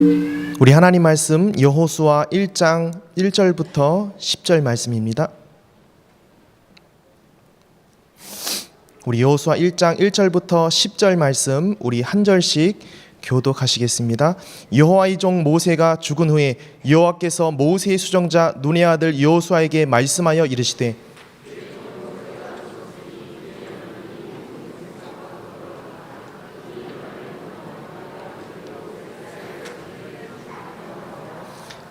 우리 하나님 말씀 여호수아 1장 1절부터 10절 말씀입니다. 우리 여호수아 1장 1절부터 10절 말씀 우리 한 절씩 교독하시겠습니다. 여호와의 종 모세가 죽은 후에 여호와께서 모세의 수정자 눈의 아들 여호수아에게 말씀하여 이르시되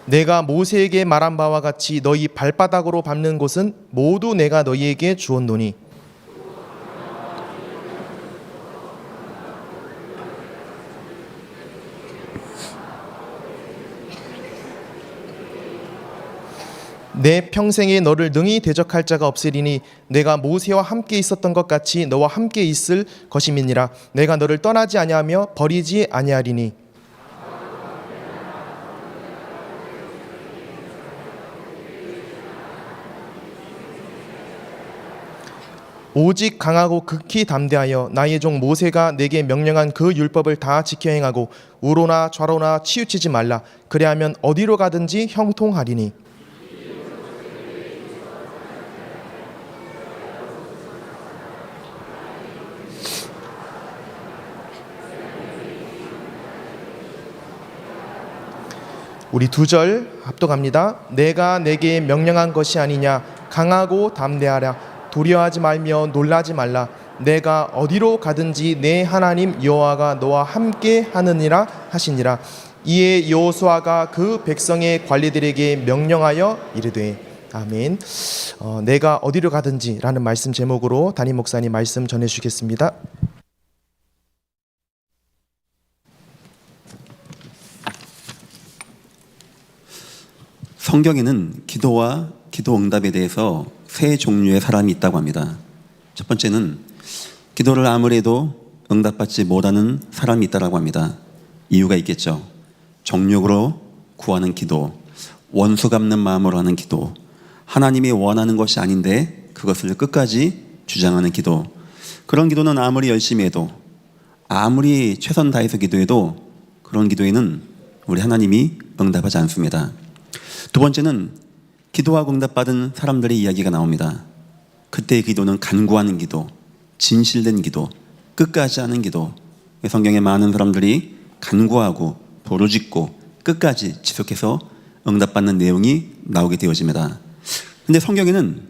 내가 모세에게 말한 바와 같이 너희 발바닥으로 밟는 곳은 모두 내가 너희에게 주었노니 내 평생에 너를 능히 대적할 자가 없으리니 내가 모세와 함께 있었던 것 같이 너와 함께 있을 것임이니라. 내가 너를 떠나지 아니하며 버리지 아니하리니 오직 강하고 극히 담대하여 나의 종 모세가 내게 명령한 그 율법을 다 지켜 행하고 우로나 좌로나 치우치지 말라. 그리하면 어디로 가든지 형통하리니 우리 두 절 합독합니다. 내가 내게 명령한 것이 아니냐. 강하고 담대하라. 두려워하지 말며 놀라지 말라. 내가 어디로 가든지 내 하나님 여호와가 너와 함께 하느니라 하시니라. 이에 여호수아가 그 백성의 관리들에게 명령하여 이르되 아멘. 내가 어디로 가든지 라는 말씀 제목으로 담임 목사님 말씀 전해주시겠습니다. 성경에는 기도와 기도 응답에 대해서 세 종류의 사람이 있다고 합니다. 첫 번째는 기도를 아무리 해도 응답받지 못하는 사람이 있다고 합니다. 이유가 있겠죠. 정욕으로 구하는 기도, 원수 갚는 마음으로 하는 기도, 하나님이 원하는 것이 아닌데 그것을 끝까지 주장하는 기도. 그런 기도는 아무리 열심히 해도, 아무리 최선 다해서 기도해도 그런 기도에는 우리 하나님이 응답하지 않습니다. 두 번째는 기도하고 응답받은 사람들의 이야기가 나옵니다. 그때의 기도는 간구하는 기도, 진실된 기도, 끝까지 하는 기도. 성경에 많은 사람들이 간구하고 부르짖고 끝까지 지속해서 응답받는 내용이 나오게 되어집니다. 그런데 성경에는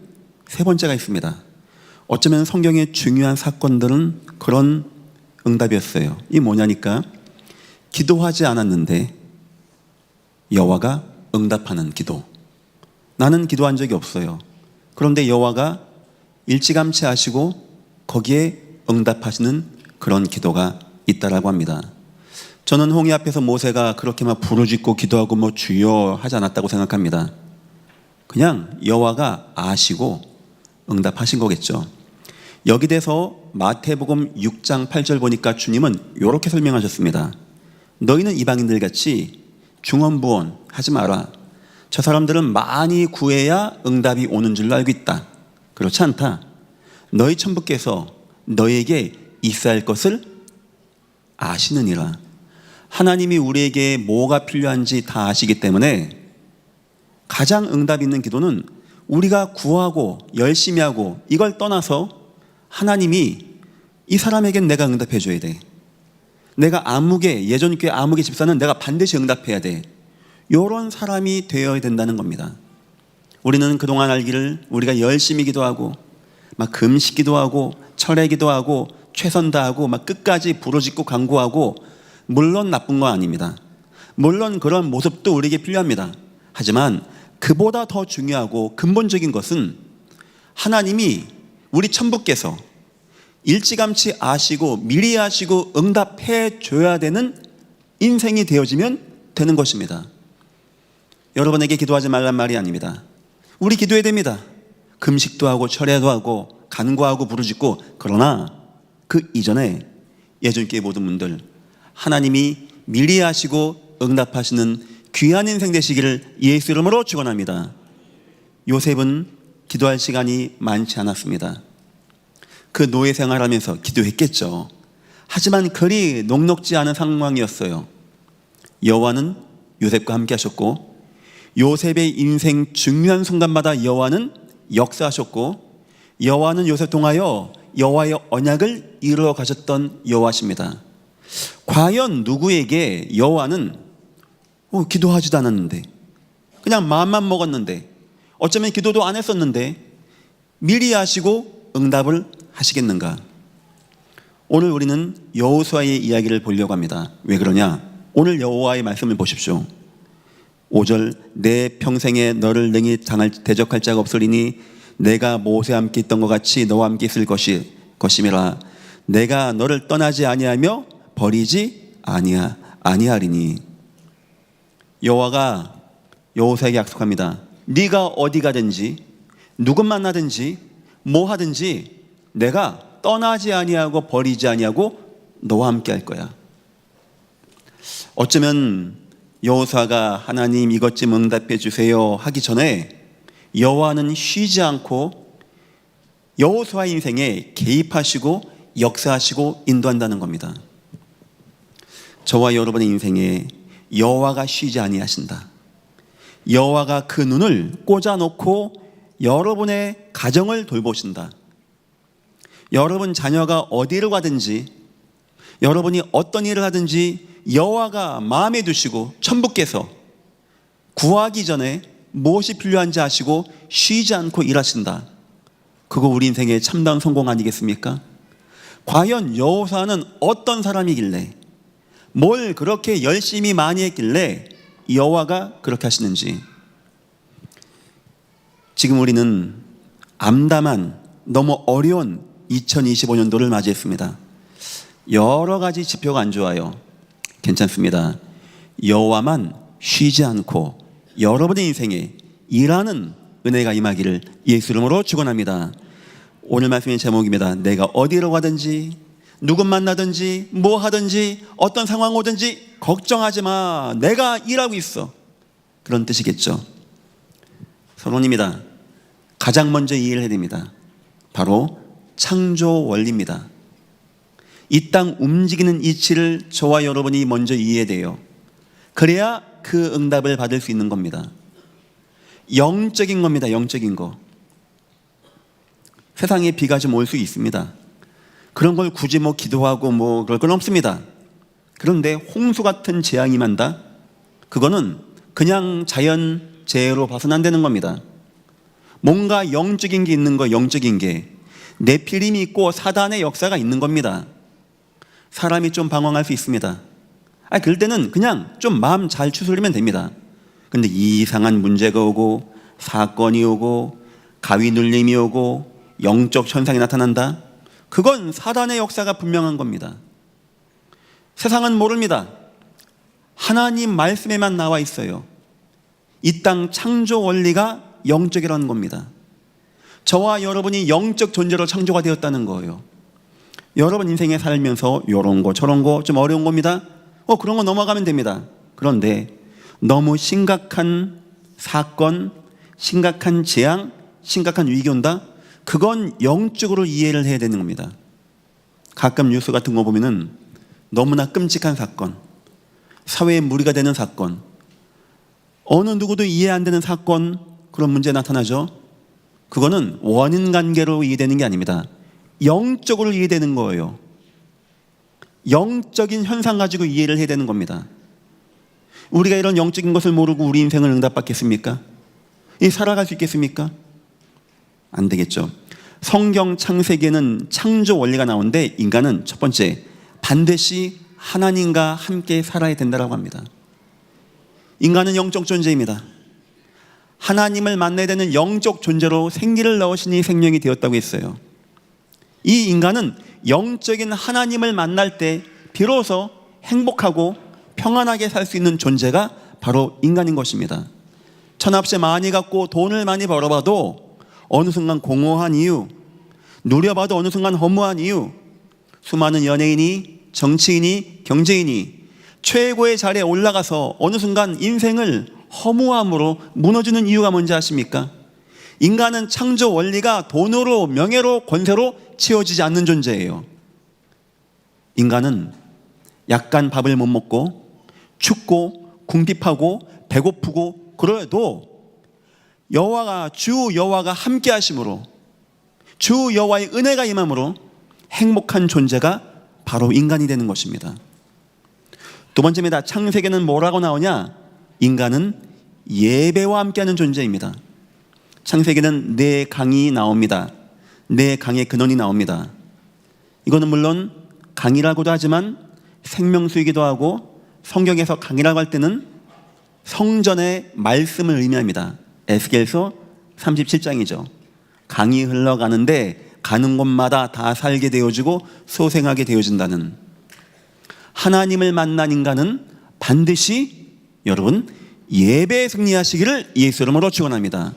세 번째가 있습니다. 어쩌면 성경의 중요한 사건들은 그런 응답이었어요. 이 뭐냐니까 기도하지 않았는데 여호와가 응답하는 기도. 나는 기도한 적이 없어요. 그런데 여호와가 일찌감치 하시고 거기에 응답하시는 그런 기도가 있다라고 합니다. 저는 홍해 앞에서 모세가 그렇게 막 부르짖고 기도하고 뭐 주여 하지 않았다고 생각합니다. 그냥 여호와가 아시고 응답하신 거겠죠. 여기 대해서 마태복음 6장 8절 보니까 주님은 이렇게 설명하셨습니다. 너희는 이방인들 같이 중언부언 하지 마라. 저 사람들은 많이 구해야 응답이 오는 줄로 알고 있다. 그렇지 않다. 너희 천부께서 너희에게 있어야 할 것을 아시느니라. 하나님이 우리에게 뭐가 필요한지 다 아시기 때문에 가장 응답 있는 기도는 우리가 구하고 열심히 하고 이걸 떠나서 하나님이 이 사람에겐 내가 응답해 줘야 돼. 내가 아무개, 예전 교회 아무개 집사는 내가 반드시 응답해야 돼. 이런 사람이 되어야 된다는 겁니다. 우리는 그동안 알기를 우리가 열심히 기도하고 막 금식 기도하고 철회 기도하고 최선 다하고 막 끝까지 부르짖고 간구하고 물론 나쁜 건 아닙니다. 물론 그런 모습도 우리에게 필요합니다. 하지만 그보다 더 중요하고 근본적인 것은 하나님이 우리 천부께서 일찌감치 아시고 미리 아시고 응답해 줘야 되는 인생이 되어지면 되는 것입니다. 여러분에게 기도하지 말란 말이 아닙니다. 우리 기도해야 됩니다. 금식도 하고 철회도 하고 간구하고 부르짖고. 그러나 그 이전에 예전교회 모든 분들 하나님이 미리 하시고 응답하시는 귀한 인생 되시기를 예수 이름으로 축원합니다. 요셉은 기도할 시간이 많지 않았습니다. 그 노예 생활하면서 기도했겠죠. 하지만 그리 녹록지 않은 상황이었어요. 여호와는 요셉과 함께 하셨고, 요셉의 인생 중요한 순간마다 여호와는 역사하셨고, 여호와는 요셉 통하여 여호와의 언약을 이루어 가셨던 여호와십니다. 과연 누구에게 여호와는 기도하지도 않았는데, 그냥 마음만 먹었는데, 어쩌면 기도도 안 했었는데 미리 하시고 응답을 하시겠는가? 오늘 우리는 여호수아의 이야기를 보려고 합니다. 왜 그러냐? 오늘 여호와의 말씀을 보십시오. 5절, 내 평생에 너를 능히 대적할 자가 없으리니 내가 모세와 함께 있던 것 같이 너와 함께 있을 것임이라. 내가 너를 떠나지 아니하며 버리지 아니하리니. 여호와가 여호수아에게 약속합니다. 네가 어디 가든지 누구 만나든지 뭐 하든지 내가 떠나지 아니하고 버리지 아니하고 너와 함께 할 거야. 어쩌면 여호수아가 하나님 이것 좀 응답해 주세요 하기 전에 여호와는 쉬지 않고 여호수아 인생에 개입하시고 역사하시고 인도한다는 겁니다. 저와 여러분의 인생에 여호와가 쉬지 아니하신다. 여호와가 그 눈을 꽂아놓고 여러분의 가정을 돌보신다. 여러분 자녀가 어디를 가든지, 여러분이 어떤 일을 하든지 여호와가 마음에 두시고 천부께서 구하기 전에 무엇이 필요한지 아시고 쉬지 않고 일하신다. 그거 우리 인생의 참다운 성공 아니겠습니까? 과연 여호수아는 어떤 사람이길래, 뭘 그렇게 열심히 많이 했길래 여호와가 그렇게 하시는지. 지금 우리는 암담한 너무 어려운 2025년도를 맞이했습니다. 여러 가지 지표가 안 좋아요. 괜찮습니다. 여호와만 쉬지 않고 여러분의 인생에 일하는 은혜가 임하기를 예수 이름으로 축원합니다. 오늘 말씀의 제목입니다. 내가 어디로 가든지 누구 만나든지 뭐 하든지 어떤 상황 오든지 걱정하지 마. 내가 일하고 있어. 그런 뜻이겠죠. 서론입니다. 가장 먼저 이해를 해야 됩니다. 바로 창조 원리입니다. 이 땅 움직이는 이치를 저와 여러분이 먼저 이해해야 돼요. 그래야 그 응답을 받을 수 있는 겁니다. 영적인 겁니다. 영적인 거. 세상에 비가 좀 올 수 있습니다. 그런 걸 굳이 기도하고 그럴 건 없습니다. 그런데 홍수 같은 재앙이 만다? 그거는 그냥 자연 재해로 봐서는 안 되는 겁니다. 뭔가 영적인 게 있는 거, 영적인 게. 네피림이 있고 사단의 역사가 있는 겁니다. 사람이 좀 방황할 수 있습니다. 그럴 때는 그냥 좀 마음 잘 추스리면 됩니다. 근데 이상한 문제가 오고 사건이 오고 가위 눌림이 오고 영적 현상이 나타난다? 그건 사단의 역사가 분명한 겁니다. 세상은 모릅니다. 하나님 말씀에만 나와 있어요. 이 땅 창조 원리가 영적이라는 겁니다. 저와 여러분이 영적 존재로 창조가 되었다는 거예요. 여러분 인생에 살면서 이런 거 저런 거 좀 어려운 겁니다. 그런 거 넘어가면 됩니다. 그런데 너무 심각한 사건, 심각한 재앙, 심각한 위기 온다? 그건 영적으로 이해를 해야 되는 겁니다. 가끔 뉴스 같은 거 보면은 너무나 끔찍한 사건, 사회에 무리가 되는 사건, 어느 누구도 이해 안 되는 사건, 그런 문제 나타나죠. 그거는 원인 관계로 이해되는 게 아닙니다. 영적으로 이해되는 거예요. 영적인 현상 가지고 이해를 해야 되는 겁니다. 우리가 이런 영적인 것을 모르고 우리 인생을 응답받겠습니까? 살아갈 수 있겠습니까? 안 되겠죠. 성경 창세기에는 창조 원리가 나오는데 인간은 첫 번째 반드시 하나님과 함께 살아야 된다고 합니다. 인간은 영적 존재입니다. 하나님을 만나야 되는 영적 존재로 생기를 넣으시니 생명이 되었다고 했어요. 이 인간은 영적인 하나님을 만날 때 비로소 행복하고 평안하게 살 수 있는 존재가 바로 인간인 것입니다. 천합세 많이 갖고 돈을 많이 벌어봐도 어느 순간 공허한 이유, 누려봐도 어느 순간 허무한 이유, 수많은 연예인이, 정치인이, 경제인이 최고의 자리에 올라가서 어느 순간 인생을 허무함으로 무너지는 이유가 뭔지 아십니까? 인간은 창조 원리가 돈으로, 명예로, 권세로 채워지지 않는 존재예요. 인간은 약간 밥을 못 먹고 춥고 궁핍하고 배고프고 그래도 주 여호와가 함께 하심으로, 주 여호와의 은혜가 임함으로 행복한 존재가 바로 인간이 되는 것입니다. 두 번째입니다. 창세기는 뭐라고 나오냐? 인간은 예배와 함께하는 존재입니다. 창세기는 네 강이 나옵니다. 네 강의 근원이 나옵니다. 이거는 물론 강이라고도 하지만 생명수이기도 하고, 성경에서 강이라고 할 때는 성전의 말씀을 의미합니다. 에스겔서 37장이죠. 강이 흘러가는데 가는 곳마다 다 살게 되어지고 소생하게 되어진다는, 하나님을 만난 인간은 반드시 여러분 예배에 승리하시기를 예수 이름으로 축원합니다.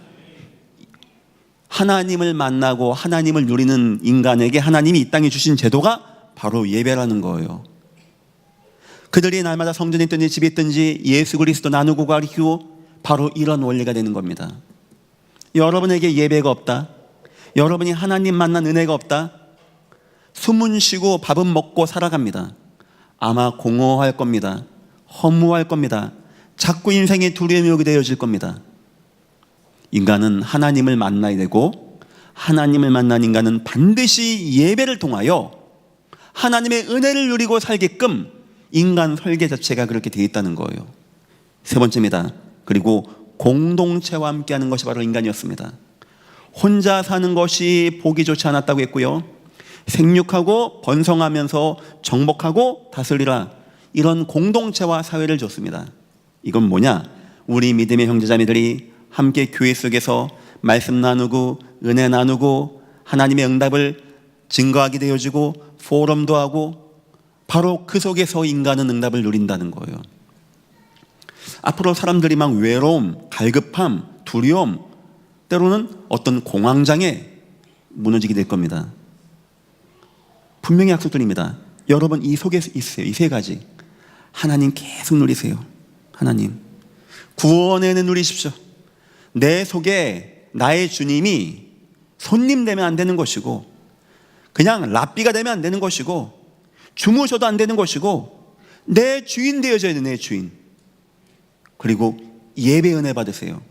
하나님을 만나고 하나님을 누리는 인간에게 하나님이 이 땅에 주신 제도가 바로 예배라는 거예요. 그들이 날마다 성전에 있든지 집에 있든지 예수 그리스도 나누고 가리키고, 바로 이런 원리가 되는 겁니다. 여러분에게 예배가 없다, 여러분이 하나님 만난 은혜가 없다, 숨은 쉬고 밥은 먹고 살아갑니다. 아마 공허할 겁니다. 허무할 겁니다. 자꾸 인생의 두려움이 오게 되어질 겁니다. 인간은 하나님을 만나야 되고, 하나님을 만난 인간은 반드시 예배를 통하여 하나님의 은혜를 누리고 살게끔 인간 설계 자체가 그렇게 되어 있다는 거예요. 세 번째입니다. 그리고 공동체와 함께하는 것이 바로 인간이었습니다. 혼자 사는 것이 보기 좋지 않았다고 했고요. 생육하고 번성하면서 정복하고 다스리라, 이런 공동체와 사회를 줬습니다. 이건 뭐냐? 우리 믿음의 형제자매들이 함께 교회 속에서 말씀 나누고 은혜 나누고 하나님의 응답을 증거하게 되어지고 포럼도 하고, 바로 그 속에서 인간은 응답을 누린다는 거예요. 앞으로 사람들이 막 외로움, 갈급함, 두려움, 때로는 어떤 공황장애 무너지게 될 겁니다. 분명히 약속드립니다. 여러분 이 속에 있어요. 이 세 가지. 하나님 계속 누리세요. 하나님 구원의 은혜 누리십시오. 내 속에 나의 주님이 손님 되면 안 되는 것이고, 그냥 랍비가 되면 안 되는 것이고, 주무셔도 안 되는 것이고, 내 주인 되어져야 돼. 내 주인. 그리고 예배 은혜 받으세요.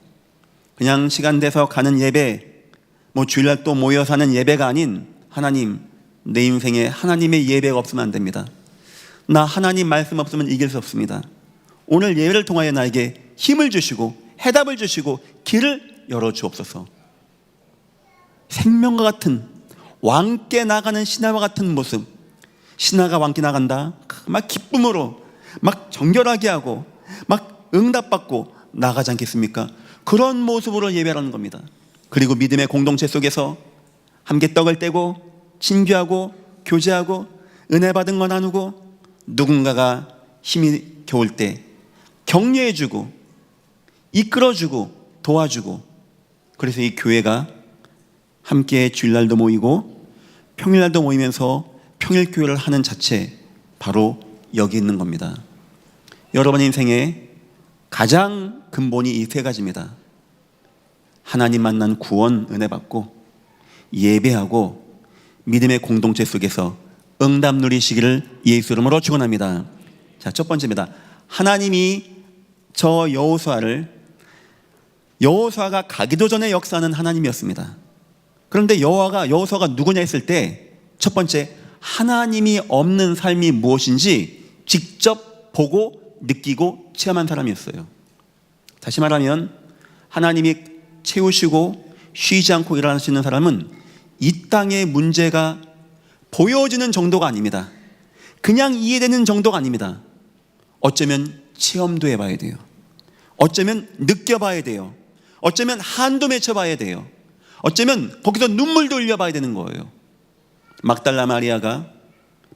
그냥 시간 돼서 가는 예배, 뭐 주일날 또 모여서 하는 예배가 아닌, 하나님 내 인생에 하나님의 예배가 없으면 안 됩니다. 나 하나님 말씀 없으면 이길 수 없습니다. 오늘 예배를 통하여 나에게 힘을 주시고 해답을 주시고 길을 열어주옵소서. 생명과 같은, 왕께 나가는 신하와 같은 모습. 신하가 왕께 나간다, 막 기쁨으로 막 정결하게 하고 막 응답받고 나가지 않겠습니까? 그런 모습으로 예배하는 겁니다. 그리고 믿음의 공동체 속에서 함께 떡을 떼고 친교하고 교제하고 은혜 받은 거 나누고, 누군가가 힘이 겨울 때 격려해주고 이끌어주고 도와주고, 그래서 이 교회가 함께 주일날도 모이고 평일날도 모이면서 평일교회를 하는 자체, 바로 여기 있는 겁니다. 여러분 인생에 가장 근본이 이 세 가지입니다. 하나님 만난 구원 은혜 받고, 예배하고, 믿음의 공동체 속에서 응답 누리시기를 예수 이름으로 축원합니다. 자, 첫 번째입니다. 하나님이 저 여호수아가 가기도 전에 역사하는 하나님이었습니다. 그런데 여호수아가 누구냐 했을 때, 첫 번째, 하나님이 없는 삶이 무엇인지 직접 보고 느끼고 체험한 사람이었어요. 다시 말하면 하나님이 채우시고 쉬지 않고 일하시는 사람은 이 땅의 문제가 보여지는 정도가 아닙니다. 그냥 이해되는 정도가 아닙니다. 어쩌면 체험도 해봐야 돼요. 어쩌면 느껴봐야 돼요. 어쩌면 한도 맺혀봐야 돼요. 어쩌면 거기서 눈물도 흘려봐야 되는 거예요. 막달라 마리아가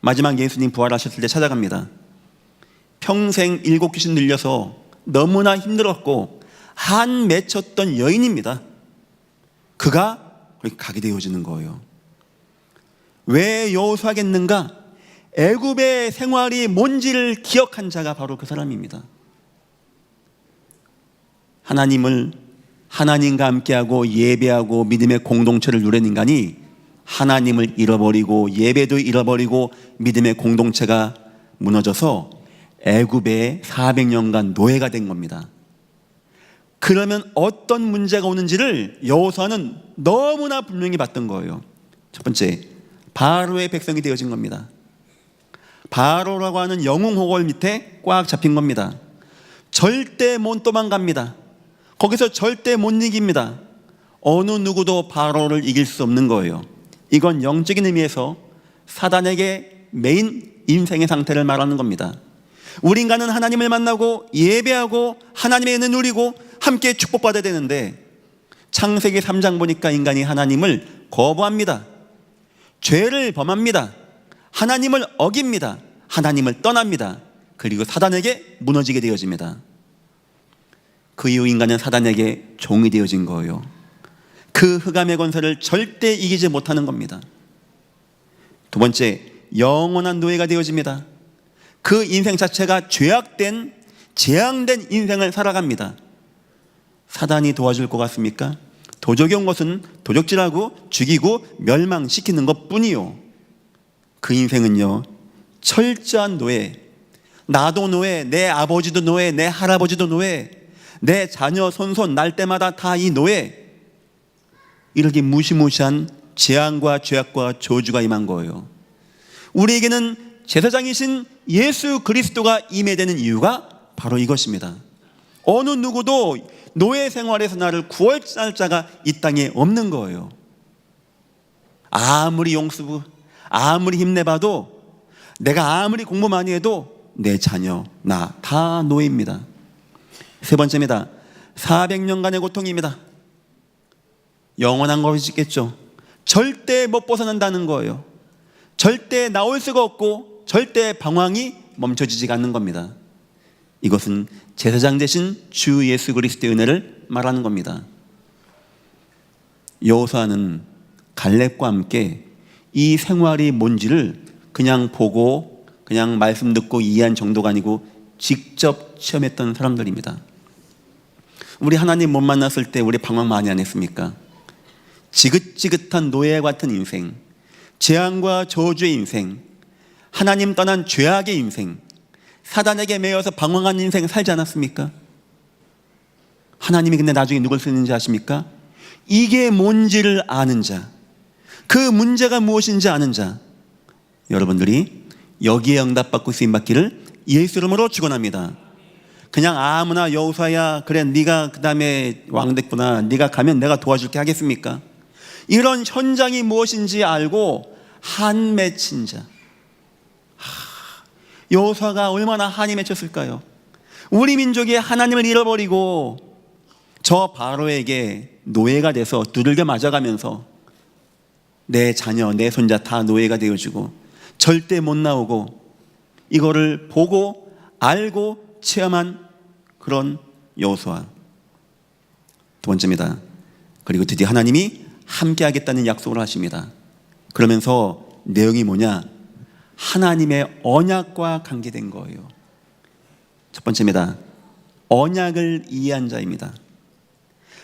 마지막 예수님 부활하셨을 때 찾아갑니다. 평생 7귀신 들려서 너무나 힘들었고 한 맺혔던 여인입니다. 그가 거기 가게 되어지는 거예요. 왜 여호수아겠는가? 애굽의 생활이 뭔지를 기억한 자가 바로 그 사람입니다. 하나님과 함께하고 예배하고 믿음의 공동체를 누린 인간이 하나님을 잃어버리고 예배도 잃어버리고 믿음의 공동체가 무너져서 애굽의 400년간 노예가 된 겁니다. 그러면 어떤 문제가 오는지를 여호수아는 너무나 분명히 봤던 거예요. 첫 번째, 바로의 백성이 되어진 겁니다. 바로라고 하는 영웅호걸 밑에 꽉 잡힌 겁니다. 절대 못 도망갑니다. 거기서 절대 못 이깁니다. 어느 누구도 바로를 이길 수 없는 거예요. 이건 영적인 의미에서 사단에게 메인 인생의 상태를 말하는 겁니다. 우리 인간은 하나님을 만나고 예배하고 하나님의 은혜 누리고 함께 축복받아야 되는데, 창세기 3장 보니까 인간이 하나님을 거부합니다. 죄를 범합니다. 하나님을 어깁니다. 하나님을 떠납니다. 그리고 사단에게 무너지게 되어집니다. 그 이후 인간은 사단에게 종이 되어진 거예요. 그 흑암의 권세를 절대 이기지 못하는 겁니다. 두 번째, 영원한 노예가 되어집니다. 그 인생 자체가 죄악된, 재앙된 인생을 살아갑니다. 사단이 도와줄 것 같습니까? 도적이 온 것은 도적질하고 죽이고 멸망시키는 것뿐이요. 그 인생은요, 철저한 노예. 나도 노예, 내 아버지도 노예, 내 할아버지도 노예, 내 자녀 손손 날 때마다 다 이 노예. 이렇게 무시무시한 재앙과 죄악과 저주가 임한 거예요. 우리에게는 제사장이신 예수 그리스도가 임해되는 이유가 바로 이것입니다. 어느 누구도 노예 생활에서 나를 구원할 자가 이 땅에 없는 거예요. 아무리 용수부, 아무리 힘내봐도, 내가 아무리 공부 많이 해도 내 자녀, 나 다 노예입니다. 세 번째입니다. 400년간의 고통입니다. 영원한 것이겠죠. 절대 못 벗어난다는 거예요. 절대 나올 수가 없고 절대 방황이 멈춰지지 않는 겁니다. 이것은 제사장 되신 주 예수 그리스도의 은혜를 말하는 겁니다. 여호수아는 갈렙과 함께 이 생활이 뭔지를 그냥 보고 그냥 말씀 듣고 이해한 정도가 아니고 직접 체험했던 사람들입니다. 우리 하나님 못 만났을 때 우리 방황 많이 안 했습니까? 지긋지긋한 노예 같은 인생, 재앙과 저주의 인생, 하나님 떠난 죄악의 인생, 사단에게 매여서 방황한 인생 살지 않았습니까? 하나님이 근데 나중에 누굴 쓰는지 아십니까? 이게 뭔지를 아는 자, 그 문제가 무엇인지 아는 자, 여러분들이 여기에 응답받고 쓰임받기를 예수 이름으로 축원합니다. 그냥 아무나 여호수아야, 그래 네가 그 다음에 왕 됐구나, 네가 가면 내가 도와줄게 하겠습니까? 이런 현장이 무엇인지 알고 한 맺힌 자. 여호수아가 얼마나 한이 맺혔을까요? 우리 민족이 하나님을 잃어버리고 저 바로에게 노예가 돼서 두들겨 맞아가면서 내 자녀, 내 손자 다 노예가 되어지고 절대 못 나오고, 이거를 보고 알고 체험한 그런 여호수아. 두 번째입니다. 그리고 드디어 하나님이 함께 하겠다는 약속을 하십니다. 그러면서 내용이 뭐냐? 하나님의 언약과 관계된 거예요. 첫 번째입니다. 언약을 이해한 자입니다.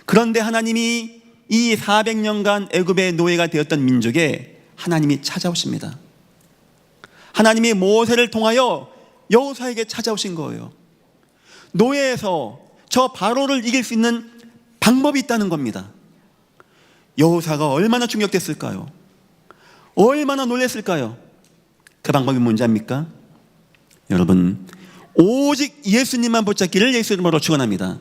그런데 하나님이 이 400년간 애굽의 노예가 되었던 민족에 하나님이 찾아오십니다. 하나님이 모세를 통하여 여호수아에게 찾아오신 거예요. 노예에서 저 바로를 이길 수 있는 방법이 있다는 겁니다. 여호수아가 얼마나 충격됐을까요? 얼마나 놀랐을까요? 그 방법이 뭔지 압니까? 여러분, 오직 예수님만 붙잡기를 예수 이름으로 축원합니다.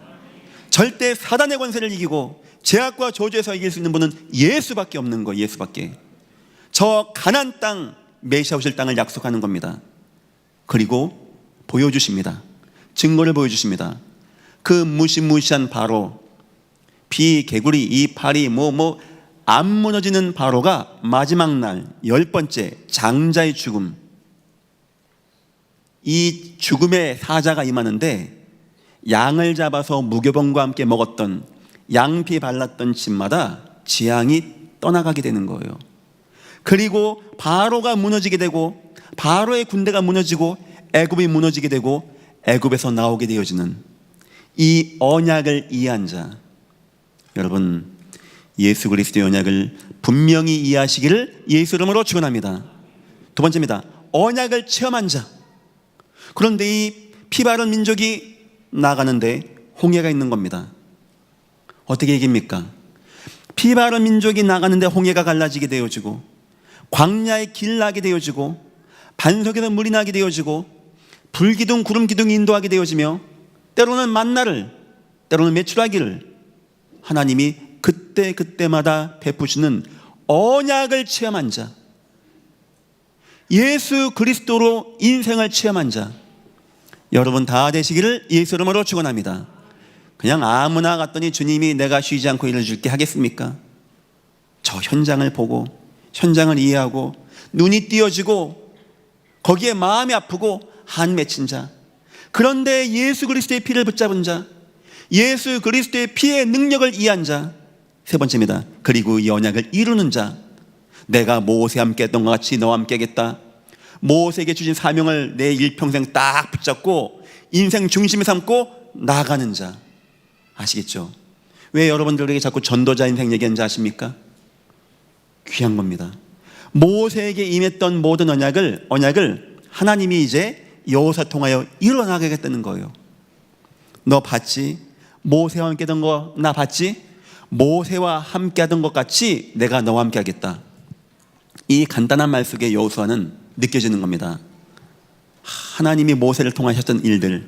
절대 사단의 권세를 이기고 죄악과 저주에서 이길 수 있는 분은 예수밖에 없는 거예요. 예수밖에. 저 가나안 땅, 메시아 오실 땅을 약속하는 겁니다. 그리고 보여주십니다. 증거를 보여주십니다. 그 무시무시한 바로, 비개구리, 이파리, 안 무너지는 바로가 마지막 날 10번째 장자의 죽음, 이 죽음의 사자가 임하는데, 양을 잡아서 무교병과 함께 먹었던, 양피 발랐던 집마다 재앙이 떠나가게 되는 거예요. 그리고 바로가 무너지게 되고, 바로의 군대가 무너지고, 애굽이 무너지게 되고, 애굽에서 나오게 되어지는 이 언약을 이해한 자. 여러분, 예수 그리스도의 언약을 분명히 이해하시기를 예수 이름으로 축원합니다. 두 번째입니다. 언약을 체험한 자. 그런데 이 피 바른 민족이 나가는데 홍해가 있는 겁니다. 어떻게 이깁니까? 피 바른 민족이 나가는데 홍해가 갈라지게 되어지고, 광야에 길 나게 되어지고, 반석에서 물이 나게 되어지고, 불기둥 구름 기둥이 인도하게 되어지며, 때로는 만나를, 때로는 메추라기를 하나님이 그때마다 베푸시는 언약을 체험한 자, 예수 그리스도로 인생을 체험한 자, 여러분 다 되시기를 예수 이름으로 축원합니다. 그냥 아무나 갔더니 주님이 내가 쉬지 않고 일을 줄게 하겠습니까? 저 현장을 보고, 현장을 이해하고, 눈이 띄어지고, 거기에 마음이 아프고 한 맺힌 자, 그런데 예수 그리스도의 피를 붙잡은 자, 예수 그리스도의 피의 능력을 이해한 자, 세 번째입니다. 그리고 이 언약을 이루는 자, 내가 모세와 함께 했던 것 같이 너와 함께 하겠다. 모세에게 주신 사명을 내 일평생 딱 붙잡고 인생 중심에 삼고 나가는 자. 아시겠죠? 왜 여러분들에게 자꾸 전도자 인생 얘기하는지 아십니까? 귀한 겁니다. 모세에게 임했던 모든 언약을 하나님이 이제 여호수아 통하여 이뤄나가겠다는 거예요. 너 봤지? 모세와 함께 하던 거 나 봤지? 모세와 함께 하던 것 같이 내가 너와 함께 하겠다. 이 간단한 말 속에 여호수아는 느껴지는 겁니다. 하나님이 모세를 통하셨던 일들,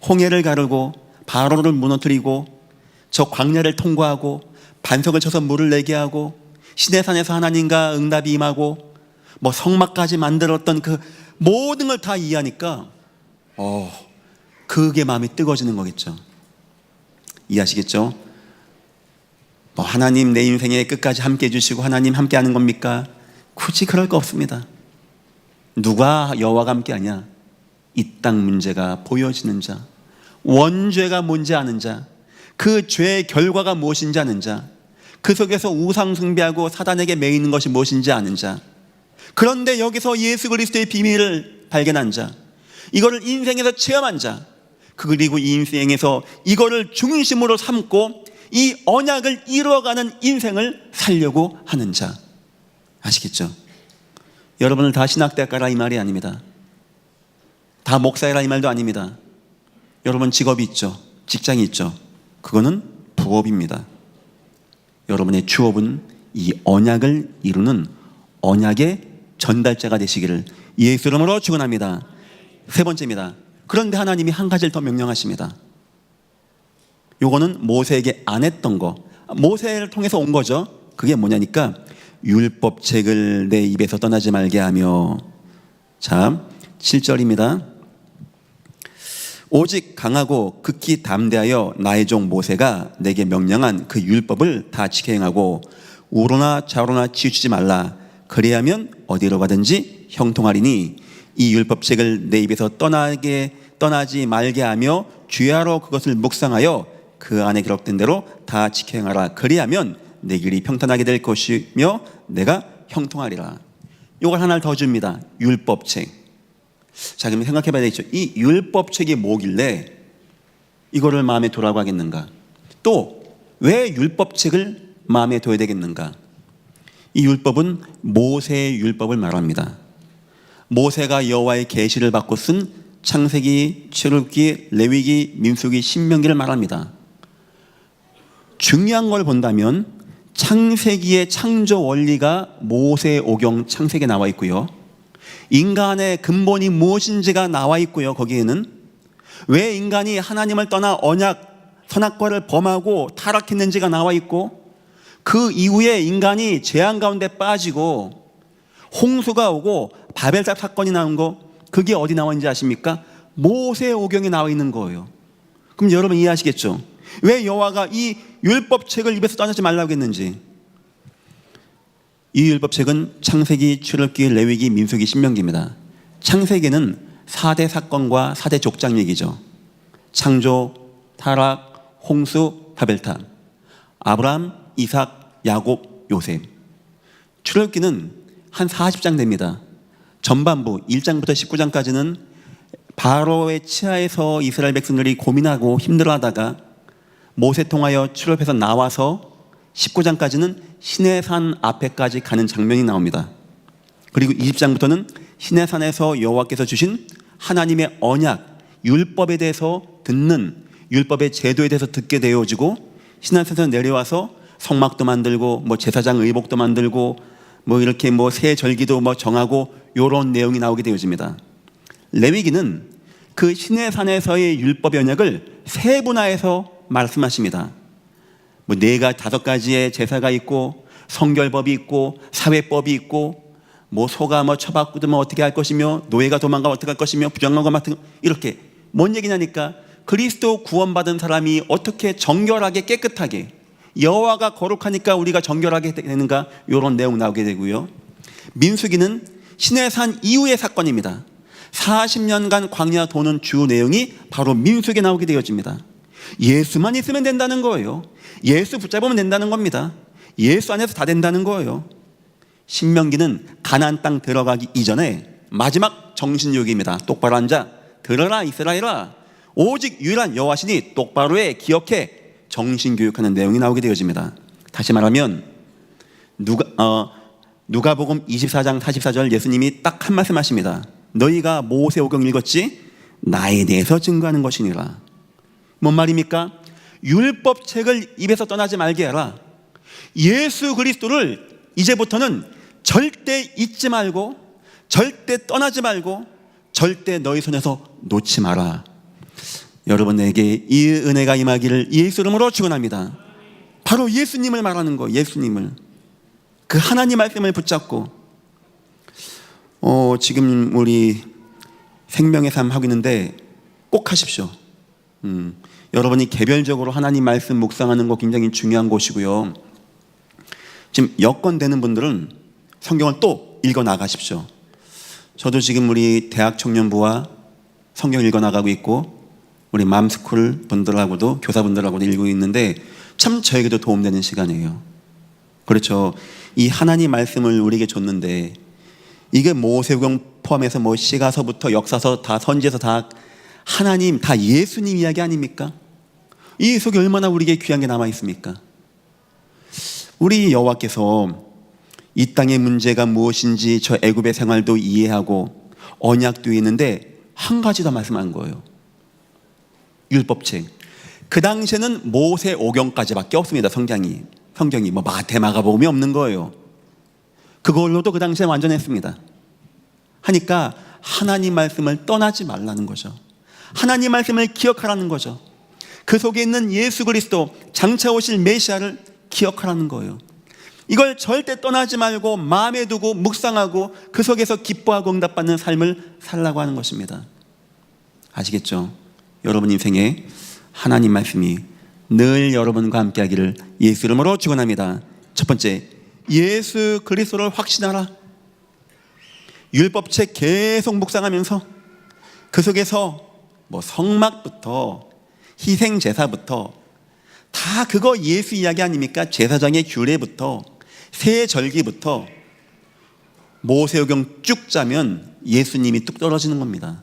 홍해를 가르고 바로를 무너뜨리고 저 광야를 통과하고 반석을 쳐서 물을 내게 하고 시내산에서 하나님과 응답이 임하고 뭐 성막까지 만들었던 그 모든 걸 다 이해하니까 그게 마음이 뜨거워지는 거겠죠. 이해하시겠죠? 뭐 하나님 내 인생에 끝까지 함께 해주시고 하나님 함께 하는 겁니까? 굳이 그럴 거 없습니다. 누가 여호와가 함께 하냐? 이 땅 문제가 보여지는 자, 원죄가 뭔지 아는 자, 그 죄의 결과가 무엇인지 아는 자, 그 속에서 우상 숭배하고 사단에게 매이는 것이 무엇인지 아는 자, 그런데 여기서 예수 그리스도의 비밀을 발견한 자, 이거를 인생에서 체험한 자, 그리고 이 인생에서 이거를 중심으로 삼고 이 언약을 이루어가는 인생을 살려고 하는 자. 아시겠죠? 여러분을 다 신학대학 가라 이 말이 아닙니다. 다 목사해라 이 말도 아닙니다. 여러분 직업이 있죠. 직장이 있죠. 그거는 부업입니다. 여러분의 주업은 이 언약을 이루는 언약의 전달자가 되시기를 예수 이름으로 축원합니다. 세 번째입니다. 그런데 하나님이 한 가지를 더 명령하십니다. 요거는 모세에게 안 했던 거, 모세를 통해서 온 거죠. 그게 뭐냐니까 율법책을 내 입에서 떠나지 말게 하며, 자 7절입니다. 오직 강하고 극히 담대하여 나의 종 모세가 내게 명령한 그 율법을 다 지켜 행하고 우로나 좌로나 치우치지 말라. 그리하면 어디로 가든지 형통하리니 이 율법책을 내 입에서 떠나지 말게 하며 주야로 그것을 묵상하여 그 안에 기록된 대로 다 지켜 행하라. 그리하면 내 길이 평탄하게 될 것이며 내가 형통하리라. 이걸 하나를 더 줍니다. 율법책. 자, 그럼 생각해 봐야 되겠죠. 이 율법책이 뭐길래 이거를 마음에 두라고 하겠는가? 또 왜 율법책을 마음에 둬야 되겠는가? 이 율법은 모세의 율법을 말합니다. 모세가 여호와의 계시를 받고 쓴 창세기, 출애굽기, 레위기, 민수기, 신명기를 말합니다. 중요한 걸 본다면 창세기의 창조 원리가 모세 오경 창세기에 나와 있고요. 인간의 근본이 무엇인지가 나와 있고요. 거기에는 왜 인간이 하나님을 떠나 언약, 선악과를 범하고 타락했는지가 나와 있고, 그 이후에 인간이 재앙 가운데 빠지고 홍수가 오고 바벨탑 사건이 나온 거, 그게 어디 나와 있는지 아십니까? 모세 오경에 나와 있는 거예요. 그럼 여러분 이해하시겠죠? 왜 여호와가 이 율법책을 입에서 떠나지 말라고 했는지. 이 율법책은 창세기, 출애굽기, 레위기, 민수기, 신명기입니다. 창세기는 4대 사건과 4대 족장 얘기죠. 창조, 타락, 홍수, 바벨탑, 아브라함, 이삭, 야곱, 요셉. 출애굽기는 한 40장 됩니다. 전반부 1장부터 19장까지는 바로의 치하에서 이스라엘 백성들이 고민하고 힘들어하다가 모세 통하여 출애굽해서 나와서 19장까지는 시내산 앞에까지 가는 장면이 나옵니다. 그리고 20장부터는 시내산에서 여호와께서 주신 하나님의 언약, 율법에 대해서 듣는, 율법의 제도에 대해서 듣게 되어지고 신앙에서 내려와서 성막도 만들고 뭐 제사장 의복도 만들고 뭐 이렇게 뭐 새 절기도 뭐 정하고 이런 내용이 나오게 되어집니다. 레위기는 그 시내산에서의 율법의 언약을 세분화해서 말씀하십니다. 뭐 5가지의 제사가 있고 성결법이 있고 사회법이 있고 뭐 소가 뭐 처박으면 어떻게 할 것이며 노예가 도망가면 어떻게 할 것이며 부정한 같은 이렇게 뭔 얘기냐니까 그리스도 구원받은 사람이 어떻게 정결하게 깨끗하게 여호와가 거룩하니까 우리가 정결하게 되는가 이런 내용 나오게 되고요. 민수기는 시내산 이후의 사건입니다. 40년간 광야 도는 주 내용이 바로 민수기에 나오게 되어집니다. 예수만 있으면 된다는 거예요. 예수 붙잡으면 된다는 겁니다. 예수 안에서 다 된다는 거예요. 신명기는 가나안 땅 들어가기 이전에 마지막 정신교육입니다. 똑바로 앉아 들어라 이스라엘아 오직 유일한 여호와시니 똑바로 해 기억해 정신교육하는 내용이 나오게 되어집니다. 다시 말하면 누가복음 24장 44절 예수님이 딱 한 말씀 하십니다. 너희가 모세오경 읽었지? 나에 대해서 증거하는 것이니라. 뭔 말입니까? 율법책을 입에서 떠나지 말게 하라. 예수 그리스도를 이제부터는 절대 잊지 말고 절대 떠나지 말고 절대 너희 손에서 놓지 마라. 여러분에게 이 은혜가 임하기를 예수 이름으로 축원합니다. 바로 예수님을 말하는 거, 예수님을 그 하나님 말씀을 붙잡고 지금 우리 생명의 삶 하고 있는데 꼭 하십시오. 여러분이 개별적으로 하나님 말씀 묵상하는 거 굉장히 중요한 것이고요. 지금 여건 되는 분들은 성경을 또 읽어 나가십시오. 저도 지금 우리 대학 청년부와 성경 읽어 나가고 있고 우리 맘스쿨 분들하고도 교사분들하고도 읽고 있는데 참 저에게도 도움되는 시간이에요. 그렇죠. 이 하나님 말씀을 우리에게 줬는데 이게 모세오경 포함해서 뭐 시가서부터 역사서 다 선지서 다 하나님 다 예수님 이야기 아닙니까? 이 속에 얼마나 우리에게 귀한 게 남아 있습니까? 우리 여호와께서 이 땅의 문제가 무엇인지 저 애굽의 생활도 이해하고 언약도 있는데 한 가지 더 말씀한 거예요. 율법책. 그 당시에는 모세오경까지밖에 없습니다. 성경이 뭐 마태 마가복음이 없는 거예요. 그걸로도 그 당시에 완전했습니다. 하니까 하나님 말씀을 떠나지 말라는 거죠. 하나님 말씀을 기억하라는 거죠. 그 속에 있는 예수 그리스도 장차 오실 메시아를 기억하라는 거예요. 이걸 절대 떠나지 말고 마음에 두고 묵상하고 그 속에서 기뻐하고 응답받는 삶을 살라고 하는 것입니다. 아시겠죠? 여러분 인생에 하나님 말씀이 늘 여러분과 함께 하기를 예수 이름으로 축원합니다. 첫 번째, 예수 그리스도를 확신하라. 율법책 계속 묵상하면서 그 속에서 뭐 성막부터 희생 제사부터 다 그거 예수 이야기 아닙니까? 제사장의 규례부터 새 절기부터 모세오경 쭉 짜면 예수님이 뚝 떨어지는 겁니다.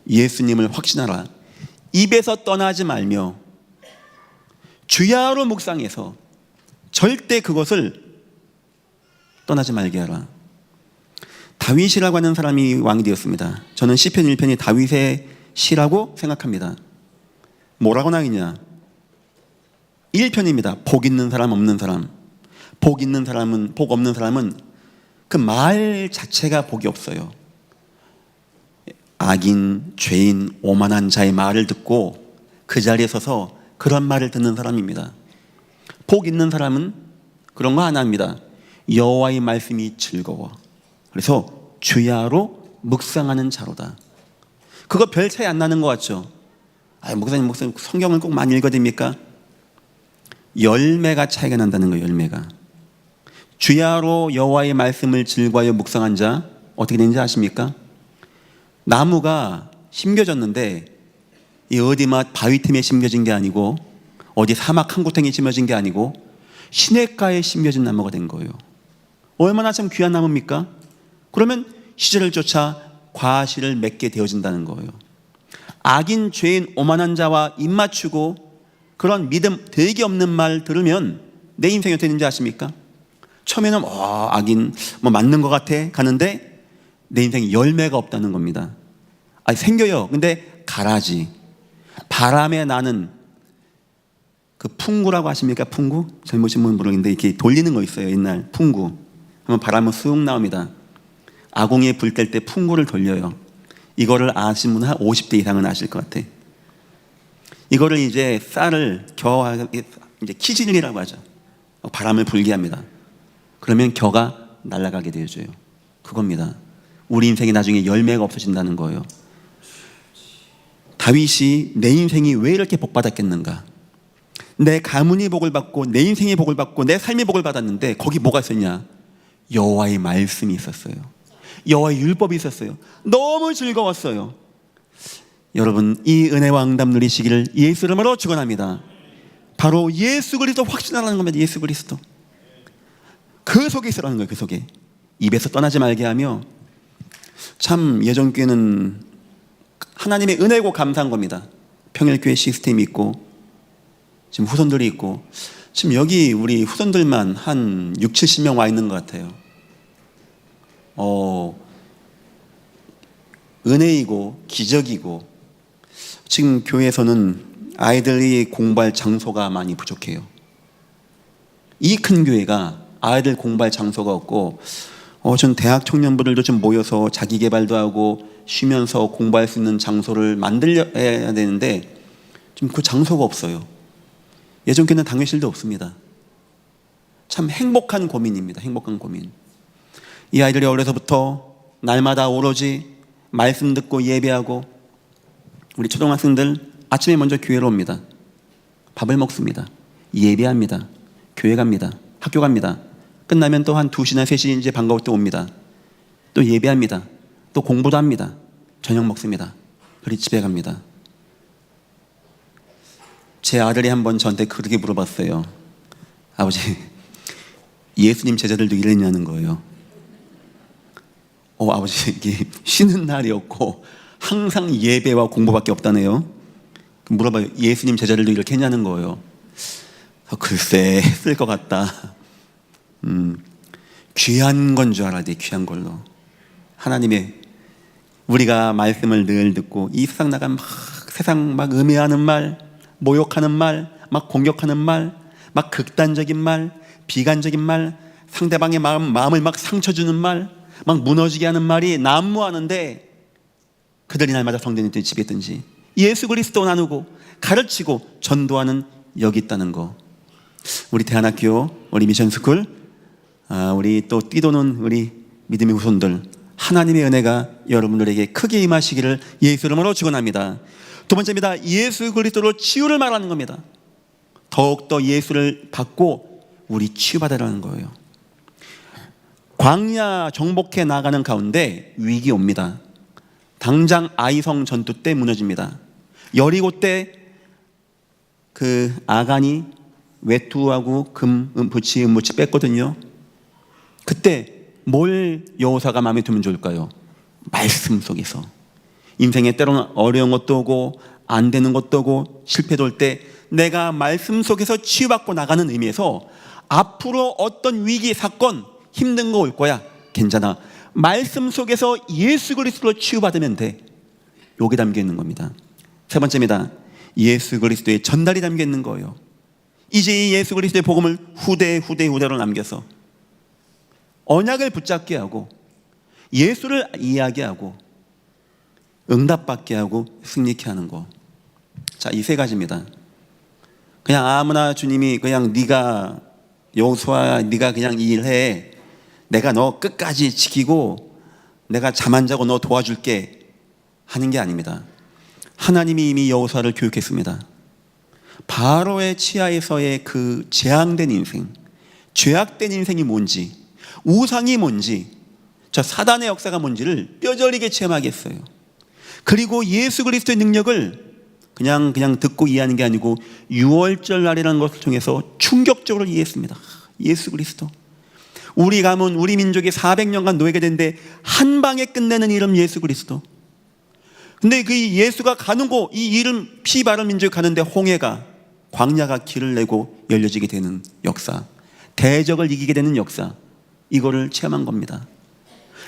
예수님을 확신하라. 입에서 떠나지 말며 주야로 묵상해서 절대 그것을 떠나지 말게 하라. 다윗이라고 하는 사람이 왕이 되었습니다. 저는 시편 1편이 다윗의 시라고 생각합니다. 뭐라고 나오냐? 1편입니다. 복 있는 사람 없는 사람. 복 있는 사람은 복 없는 사람은 그 말 자체가 복이 없어요. 악인, 죄인, 오만한 자의 말을 듣고 그 자리에 서서 그런 말을 듣는 사람입니다. 복 있는 사람은 그런 거 안 합니다. 여호와의 말씀이 즐거워. 그래서 주야로 묵상하는 자로다. 그거 별 차이 안 나는 것 같죠? 목사님 성경을 꼭 많이 읽어야 됩니까? 열매가 차이가 난다는 거예요. 열매가. 주야로 여호와의 말씀을 즐거워하여 묵상한 자 어떻게 되는지 아십니까? 나무가 심겨졌는데 이 어디 바위 틈에 심겨진 게 아니고 어디 사막 한 구덩이에 심겨진 게 아니고 시냇가에 심겨진 나무가 된 거예요. 얼마나 참 귀한 나무입니까? 그러면 시절을 쫓아 과실을 맺게 되어진다는 거예요. 악인, 죄인, 오만한 자와 입 맞추고 그런 믿음 되게 없는 말 들으면 내 인생이 어떻게 되는지 아십니까? 처음에는 악인 맞는 것 같아 가는데 내 인생에 열매가 없다는 겁니다. 아니 생겨요. 근데 가라지, 바람에 나는 그 풍구라고 하십니까? 풍구? 젊으신 분은 모르겠는데 이렇게 돌리는 거 있어요. 옛날 풍구. 그러면 바람은 쑥 나옵니다. 아궁이에 불 뗄 때 풍구를 돌려요. 이거를 아시는 분은 한 50대 이상은 아실 것 같아. 이거를 이제 쌀을 이제 키질이라고 하죠. 바람을 불게 합니다. 그러면 겨가 날아가게 되어줘요. 그겁니다. 우리 인생이 나중에 열매가 없어진다는 거예요. 다윗이 내 인생이 왜 이렇게 복받았겠는가? 내 가문이 복을 받고 내 인생이 복을 받고 내 삶이 복을 받았는데 거기 뭐가 있었냐? 여호와의 말씀이 있었어요. 여호와의 율법이 있었어요. 너무 즐거웠어요. 여러분, 이 은혜와 응답 누리시기를 예수 이름으로 축원합니다. 바로 예수 그리스도 확신하라는 겁니다. 예수 그리스도. 그 속에 있으라는 거예요. 그 속에. 입에서 떠나지 말게 하며, 참 예전교회는 하나님의 은혜고 감사한 겁니다. 평일교회 시스템이 있고 지금 후손들이 있고, 지금 여기 우리 후손들만 한 6, 70명 와 있는 것 같아요. 은혜이고 기적이고, 지금 교회에서는 아이들이 공부할 장소가 많이 부족해요. 이 큰 교회가 아이들 공부할 장소가 없고, 전 대학 청년부들도 좀 모여서 자기 개발도 하고 쉬면서 공부할 수 있는 장소를 만들어야 되는데 지금 그 장소가 없어요. 예전 교회는 당회실도 없습니다. 참 행복한 고민입니다. 행복한 고민. 이 아이들이 어려서부터 날마다 오로지 말씀 듣고 예배하고, 우리 초등학생들 아침에 먼저 교회로 옵니다. 밥을 먹습니다. 예배합니다. 교회 갑니다. 학교 갑니다. 끝나면 또 한 2시나 3시 이제 반가울 때 옵니다. 또 예배합니다. 또 공부도 합니다. 저녁 먹습니다. 그리고 집에 갑니다. 제 아들이 한번 저한테 그렇게 물어봤어요. 아버지, 예수님 제자들도 이랬냐는 거예요. 아버지, 이게 쉬는 날이 없고 항상 예배와 공부밖에 없다네요. 물어봐요. 예수님 제자들도 이렇게 했냐는 거예요. 글쎄, 했을 것 같다. 귀한 건 줄 알아야 돼. 귀한 걸로. 하나님의, 우리가 말씀을 늘 듣고 이 세상 나가면 세상 막 음해하는 말, 모욕하는 말, 막 공격하는 말, 막 극단적인 말, 비관적인 말, 상대방의 마음을 막 상처 주는 말, 막 무너지게 하는 말이 난무하는데, 그들이 날마다 성전에 있든지 집에 있든지 예수 그리스도 나누고 가르치고 전도하는 여기 있다는 거. 우리 대안학교, 우리 미션스쿨, 우리 또 뛰도는 우리 믿음의 후손들, 하나님의 은혜가 여러분들에게 크게 임하시기를 예수 이름으로 축원합니다. 두 번째입니다. 예수 그리스도로 치유를 말하는 겁니다. 더욱더 예수를 받고 우리 치유받으라는 거예요. 광야 정복해 나가는 가운데 위기 옵니다. 당장 아이성 전투 때 무너집니다. 여리고 때 그 아간이 외투하고 부치, 은무치 뺐거든요. 그때 뭘 여호사가 마음에 두면 좋을까요? 말씀 속에서. 인생에 때로는 어려운 것도 오고 안 되는 것도 오고 실패도 올 때 내가 말씀 속에서 치유받고 나가는 의미에서 앞으로 어떤 위기, 사건, 힘든 거 올 거야. 괜찮아. 말씀 속에서 예수 그리스도로 치유받으면 돼. 여기 담겨 있는 겁니다. 세 번째입니다. 예수 그리스도의 전달이 담겨 있는 거예요. 이제 이 예수 그리스도의 복음을 후대로 남겨서 언약을 붙잡게 하고 예수를 이야기하고 응답받게 하고 승리케 하는 거. 자, 이 세 가지입니다. 그냥 아무나 주님이 그냥 네가 여호수아 네가 그냥 이 일해, 내가 너 끝까지 지키고 내가 잠 안 자고 너 도와줄게 하는 게 아닙니다. 하나님이 이미 여호수아를 교육했습니다. 바로의 치하에서의 그 재앙된 인생, 죄악된 인생이 뭔지, 우상이 뭔지, 저 사단의 역사가 뭔지를 뼈저리게 체험하게 했어요. 그리고 예수 그리스도의 능력을 그냥 듣고 이해하는 게 아니고 6월절 날이라는 것을 통해서 충격적으로 이해했습니다. 예수 그리스도, 우리 가문, 우리 민족이 400년간 노예가 됐는데 한 방에 끝내는 이름 예수 그리스도. 근데 그 예수가 가는 곳, 이 이름 피 바른 민족이 가는데 홍해가, 광야가 길을 내고 열려지게 되는 역사, 대적을 이기게 되는 역사, 이거를 체험한 겁니다.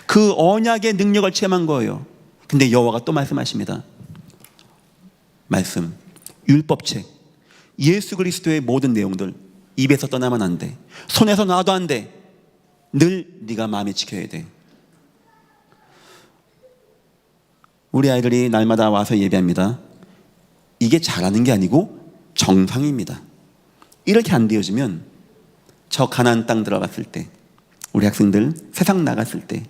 그 언약의 능력을 체험한 거예요. 근데 여호와가 또 말씀하십니다. 말씀, 율법책, 예수 그리스도의 모든 내용들 입에서 떠나면 안 돼. 손에서 놔도 안 돼. 늘 네가 마음에 지켜야 돼. 우리 아이들이 날마다 와서 예배합니다. 이게 잘하는 게 아니고 정상입니다. 이렇게 안 되어지면 저 가나안 땅 들어갔을 때, 우리 학생들 세상 나갔을 때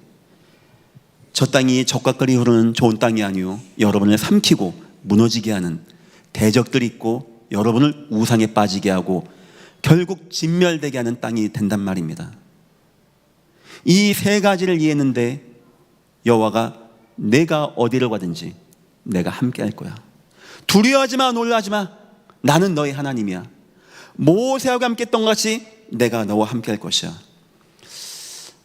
저 땅이 젖과 꿀이 흐르는 좋은 땅이 아니요 여러분을 삼키고 무너지게 하는 대적들이 있고 여러분을 우상에 빠지게 하고 결국 진멸되게 하는 땅이 된단 말입니다. 이 세 가지를 이해했는데 여호와가 내가 어디를 가든지 내가 함께 할 거야. 두려워하지 마, 놀라지 마. 나는 너의 하나님이야. 모세하고 함께 했던 것 같이 내가 너와 함께 할 것이야.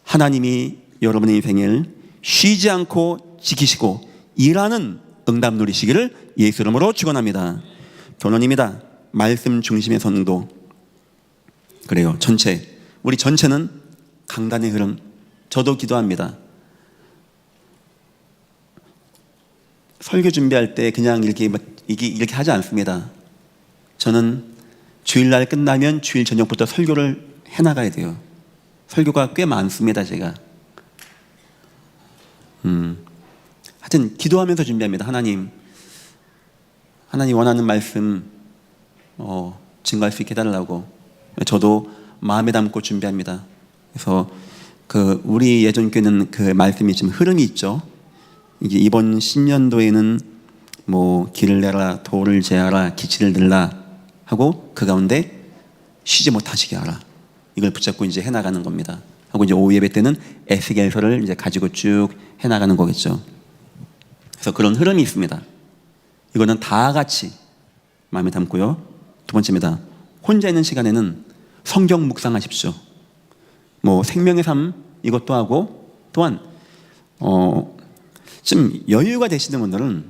하나님이 여러분의 인생을 쉬지 않고 지키시고 일하는 응답 누리시기를 예수 이름으로 축원합니다. 결론입니다. 말씀 중심의 성도. 그래요. 우리 전체는 강단의 흐름. 저도 기도합니다. 설교 준비할 때 그냥 이렇게 하지 않습니다. 저는 주일날 끝나면 주일 저녁부터 설교를 해나가야 돼요. 설교가 꽤 많습니다, 제가. 하여튼 기도하면서 준비합니다. 하나님 원하는 말씀 증거할 수 있게 해달라고. 저도 마음에 담고 준비합니다. 그래서 우리 예전교회는 그 말씀이 지금 흐름이 있죠. 이게 이번 신년도에는 길을 내라, 돌을 제하라, 기치를 들라 하고 그 가운데 쉬지 못하시게 하라. 이걸 붙잡고 이제 해나가는 겁니다. 하고 이제 오후 예배 때는 에스겔서를 이제 가지고 쭉 해나가는 거겠죠. 그래서 그런 흐름이 있습니다. 이거는 다 같이 마음에 담고요. 두 번째입니다. 혼자 있는 시간에는 성경 묵상하십시오. 생명의 삶 이것도 하고 또한 좀 여유가 되시는 분들은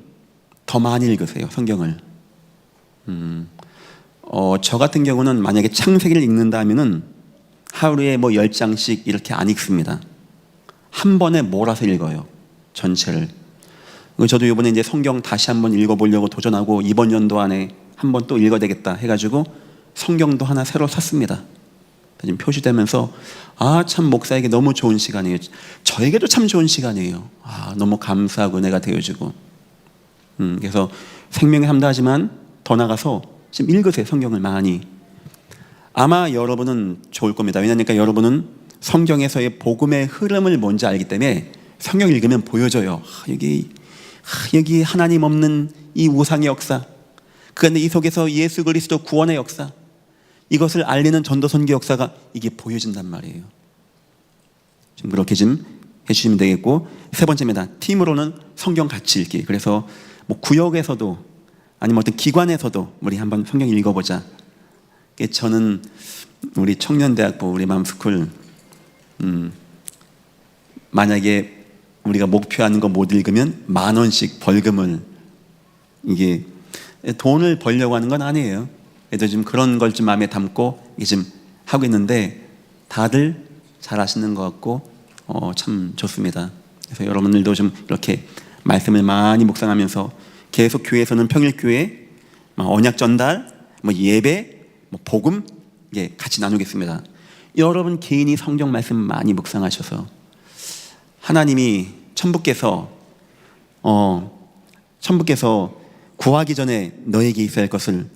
더 많이 읽으세요. 성경을. 저 같은 경우는 만약에 창세기를 읽는다 하면은 하루에 10장씩 이렇게 안 읽습니다. 한 번에 몰아서 읽어요. 전체를. 저도 이번에 이제 성경 다시 한번 읽어보려고 도전하고 이번 연도 안에 한번 또 읽어야 되겠다 해가지고 성경도 하나 새로 샀습니다. 지금 표시되면서 참 목사에게 너무 좋은 시간이에요. 저에게도 참 좋은 시간이에요. 너무 감사하고 은혜가 되어지고. 그래서 생명의 삶도 하지만 더 나가서 지금 읽으세요. 성경을 많이. 아마 여러분은 좋을 겁니다. 왜냐하니까 여러분은 성경에서의 복음의 흐름을 뭔지 알기 때문에 성경 읽으면 보여져요. 여기 하나님 없는 이 우상의 역사, 그런데 이 속에서 예수 그리스도 구원의 역사, 이것을 알리는 전도선교 역사가 이게 보여진단 말이에요. 좀 그렇게 좀 해주시면 되겠고, 세 번째입니다. 팀으로는 성경 같이 읽기. 그래서 구역에서도 아니면 어떤 기관에서도 우리 한번 성경 읽어보자. 저는 우리 청년대학부 우리 맘스쿨 만약에 우리가 목표하는 거 못 읽으면 10,000원씩 벌금을, 이게 돈을 벌려고 하는 건 아니에요. 그래도 좀 그런 걸 좀 마음에 담고 이게 좀 하고 있는데 다들 잘 아시는 것 같고 참 좋습니다. 그래서 여러분들도 좀 이렇게 말씀을 많이 묵상하면서 계속 교회에서는 평일교회, 언약 전달, 예배, 복음 같이 나누겠습니다. 여러분 개인이 성경 말씀 많이 묵상하셔서 하나님이 천부께서 구하기 전에 너에게 있어야 할 것을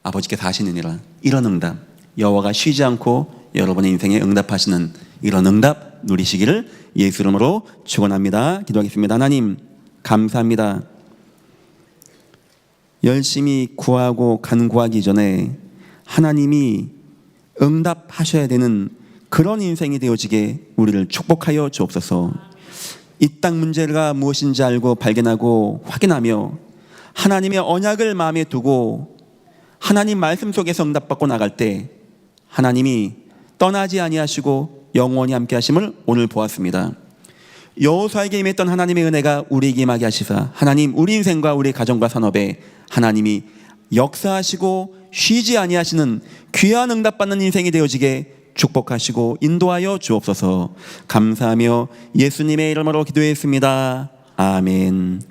아버지께서 하시느니라. 이런 응답, 여호와가 쉬지 않고 여러분의 인생에 응답하시는 이런 응답 누리시기를 예수 이름으로 축원합니다. 기도하겠습니다. 하나님 감사합니다. 열심히 구하고 간구하기 전에 하나님이 응답하셔야 되는 그런 인생이 되어지게 우리를 축복하여 주옵소서. 이 땅 문제가 무엇인지 알고 발견하고 확인하며 하나님의 언약을 마음에 두고 하나님 말씀 속에서 응답받고 나갈 때 하나님이 떠나지 아니하시고 영원히 함께 하심을 오늘 보았습니다. 여호수아에게 임했던 하나님의 은혜가 우리에게 임하게 하시사 하나님 우리 인생과 우리 가정과 산업에 하나님이 역사하시고 쉬지 아니하시는 귀한 응답받는 인생이 되어지게 축복하시고 인도하여 주옵소서. 감사하며 예수님의 이름으로 기도했습니다. 아멘.